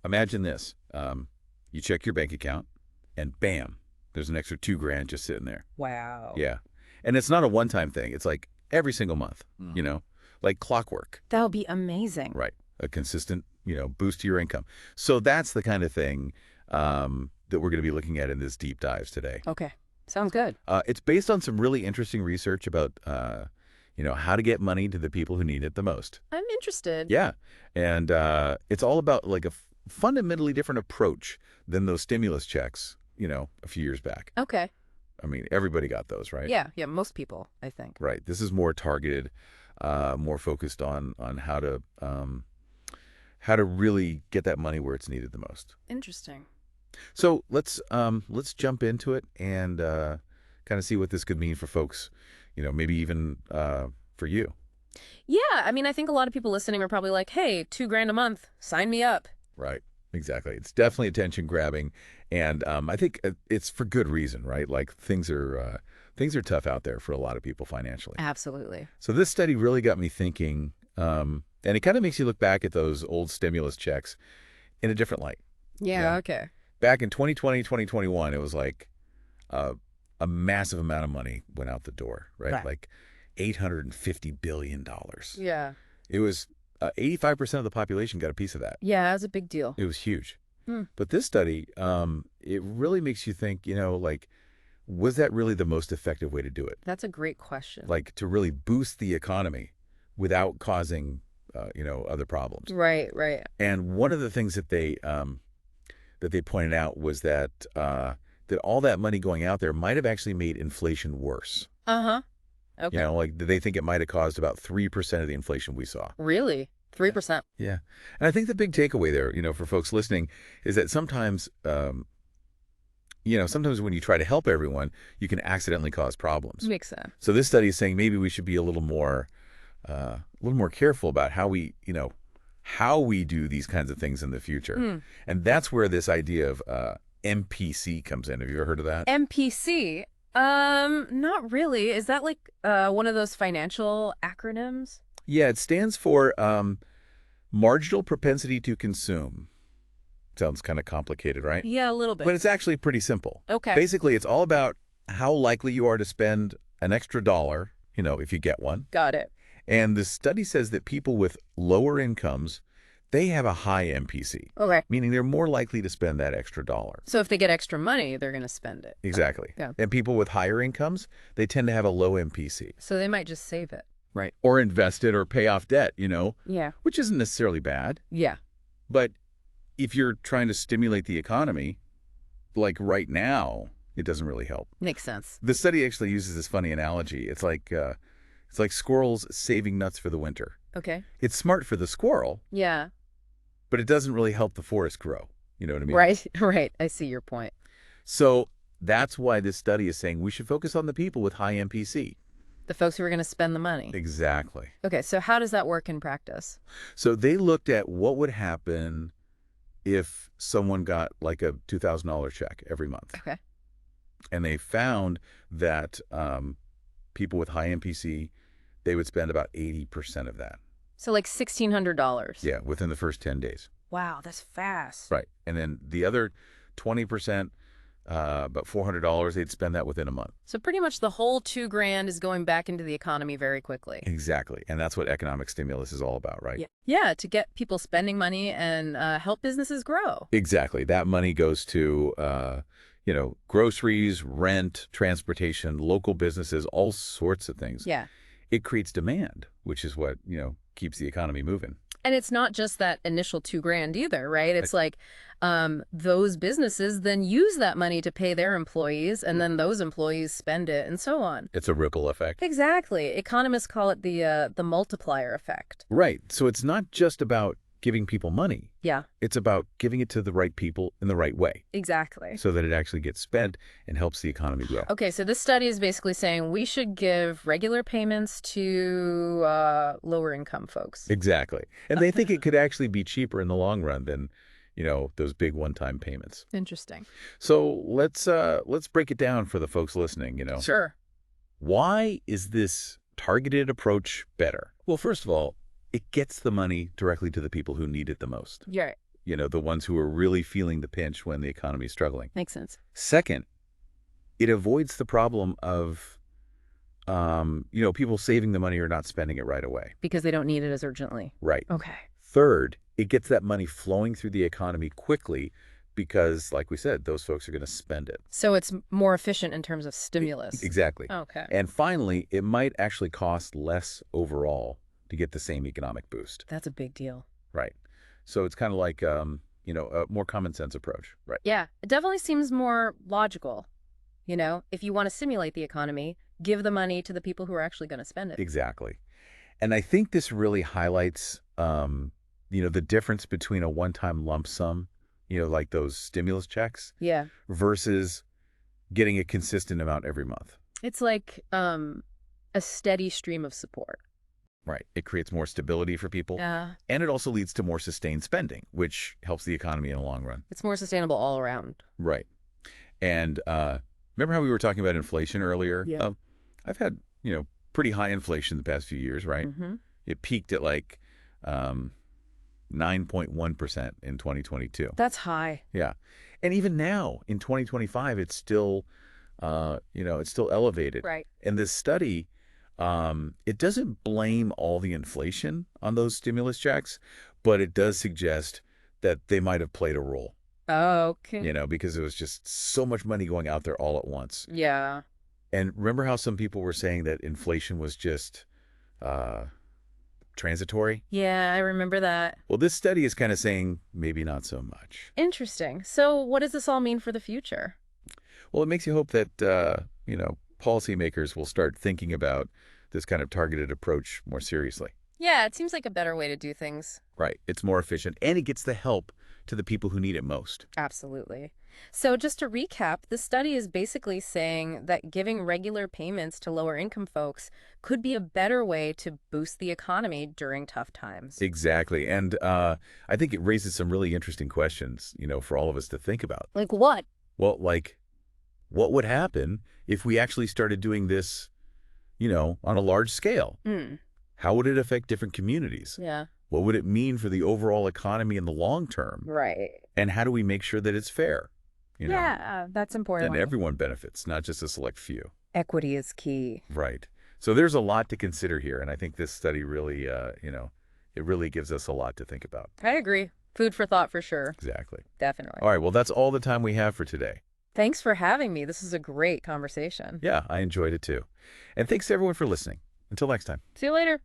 Imagine this. You check your bank account, and bam, there's an extra $2,000 just sitting there. Wow. Yeah. And it's not a one-time thing. It's like every single month, like clockwork, That would be amazing. right? A consistent, boost to your income. So that's the kind of thing that we're going to be looking at in this deep dives today. Okay. Sounds good. It's based on some really interesting research about, how to get money to the people who need it the most. I'm interested. Yeah. And it's all about like a fundamentally different approach than those stimulus checks, a few years back. Okay. I mean, everybody got those, right? Yeah. Yeah. Most people, I think. Right. This is more targeted, more focused on how to really get that money where it's needed the most. Interesting. So let's jump into it and kind of see what this could mean for folks, maybe even for you. Yeah. I mean, I think a lot of people listening are probably like, hey, $2,000 a month, sign me up. Right. Exactly. It's definitely attention grabbing, and I think it's for good reason, right? Like things are tough out there for a lot of people financially. Absolutely. So this study really got me thinking, and it kind of makes you look back at those old stimulus checks in a different light. Yeah. Okay. Back in 2020, 2021, it was like a massive amount of money went out the door, right? Right. Like $850 billion. Yeah. It was 85% of the population got a piece of that. Yeah. That's a big deal. It was huge. Hmm. But this study, it really makes you think, like, was that really the most effective way to do it? That's a great question. Like to really boost the economy without causing, other problems. Right. Right. And one of the things that they pointed out was that that all that money going out there might have actually made inflation worse. Uh-huh. Okay. Like they think it might have caused about 3% of the inflation we saw. Really? 3%. Yeah. And I think the big takeaway there, for folks listening, is that sometimes, sometimes when you try to help everyone, you can accidentally cause problems. Makes sense. So this study is saying maybe we should be a little more careful about how we do these kinds of things in the future. And that's where this idea of MPC comes in. Have you ever heard of that? MPC? Not really. Is that like one of those financial acronyms? Yeah, it stands for marginal propensity to consume. Sounds kind of complicated, right? Yeah, a little bit. But it's actually pretty simple. Okay. Basically, it's all about how likely you are to spend an extra dollar, if you get one. Got it. And the study says that people with lower incomes, they have a high MPC, Okay. meaning they're more likely to spend that extra dollar. So if they get extra money, they're going to spend it. Exactly. Yeah. And people with higher incomes, they tend to have a low MPC. So they might just save it. Right. Or invest it or pay off debt, Yeah. which isn't necessarily bad. Yeah. But if you're trying to stimulate the economy, like right now, it doesn't really help. Makes sense. The study actually uses this funny analogy. It's like squirrels saving nuts for the winter. Okay. It's smart for the squirrel, Yeah. but it doesn't really help the forest grow. You know what I mean? Right. Right. I see your point. So that's why this study is saying we should focus on the people with high MPC. The folks who are going to spend the money. Exactly. Okay. So how does that work in practice? So they looked at what would happen if someone got like a $2,000 check every month. Okay. And they found that people with high MPC, they would spend about 80% of that. So like $1,600. Yeah, within the first 10 days. Wow. That's fast. Right. And then the other 20%, about $400, they'd spend that within a month. So pretty much the whole $2,000 is going back into the economy very quickly. Exactly. And that's what economic stimulus is all about, right? Yeah. Yeah, to get people spending money and help businesses grow. Exactly. That money goes to, groceries, rent, transportation, local businesses, all sorts of things. Yeah. It creates demand, which is what, keeps the economy moving. And it's not just that initial $2,000 either, right? It's like those businesses then use that money to pay their employees, and then those employees spend it, and so on. It's a ripple effect. Exactly. Economists call it the multiplier effect. Right. So it's not just about giving people money. Yeah, It's about giving it to the right people in the right way exactly. so that it actually gets spent and helps the economy grow. Okay, so this study is basically saying we should give regular payments to lower income folks. Exactly. And they think it could actually be cheaper in the long run than, those big one-time payments. Interesting. So let's break it down for the folks listening, Sure. Why is this targeted approach better? Well, first of all, it gets the money directly to the people who need it the most. Yeah. the ones who are really feeling the pinch when the economy is struggling. Makes sense. Second, it avoids the problem of, people saving the money or not spending it right away. Because they don't need it as urgently. Right. Okay. Third, it gets that money flowing through the economy quickly because, like we said, those folks are going to spend it. So it's more efficient in terms of stimulus. Exactly. Okay. And finally, it might actually cost less overall to get the same economic boost. That's a big deal. Right. So it's kind of like, a more common sense approach. Right. Yeah, it definitely seems more logical. If you want to stimulate the economy, give the money to the people who are actually going to spend it. Exactly. And I think this really highlights, the difference between a one-time lump sum, like those stimulus checks, Yeah. versus getting a consistent amount every month. It's like a steady stream of support. Right. It creates more stability for people. Yeah. And it also leads to more sustained spending, which helps the economy in the long run. It's more sustainable all around. Right. And remember how we were talking about inflation earlier? Yeah. I've had, pretty high inflation the past few years, right? Mm-hmm. It peaked at like 9.1% in 2022. That's high. Yeah. And even now in 2025, it's still, it's still elevated. Right. And this study, it doesn't blame all the inflation on those stimulus checks, but it does suggest that they might have played a role. Oh, okay. Because it was just so much money going out there all at once. Yeah. And remember how some people were saying that inflation was just transitory? Yeah, I remember that. Well, this study is kind of saying maybe not so much. Interesting. So what does this all mean for the future? Well, it makes you hope that, policymakers will start thinking about this kind of targeted approach more seriously. Yeah, it seems like a better way to do things. Right. It's more efficient, and it gets the help to the people who need it most. Absolutely. So just to recap, the study is basically saying that giving regular payments to lower income folks could be a better way to boost the economy during tough times. Exactly. And I think it raises some really interesting questions, for all of us to think about. Like what? Well, like, what would happen if we actually started doing this, on a large scale? How would it affect different communities? Yeah. What would it mean for the overall economy in the long term? Right. And how do we make sure that it's fair? Yeah, that's important. And everyone benefits, not just a select few. Equity is key. Right. So there's a lot to consider here, and I think this study really, it really gives us a lot to think about. I agree. Food for thought for sure. Exactly. Definitely. All right, well, that's all the time we have for today. Thanks for having me. This is a great conversation. Yeah, I enjoyed it too. And thanks to everyone for listening. Until next time. See you later.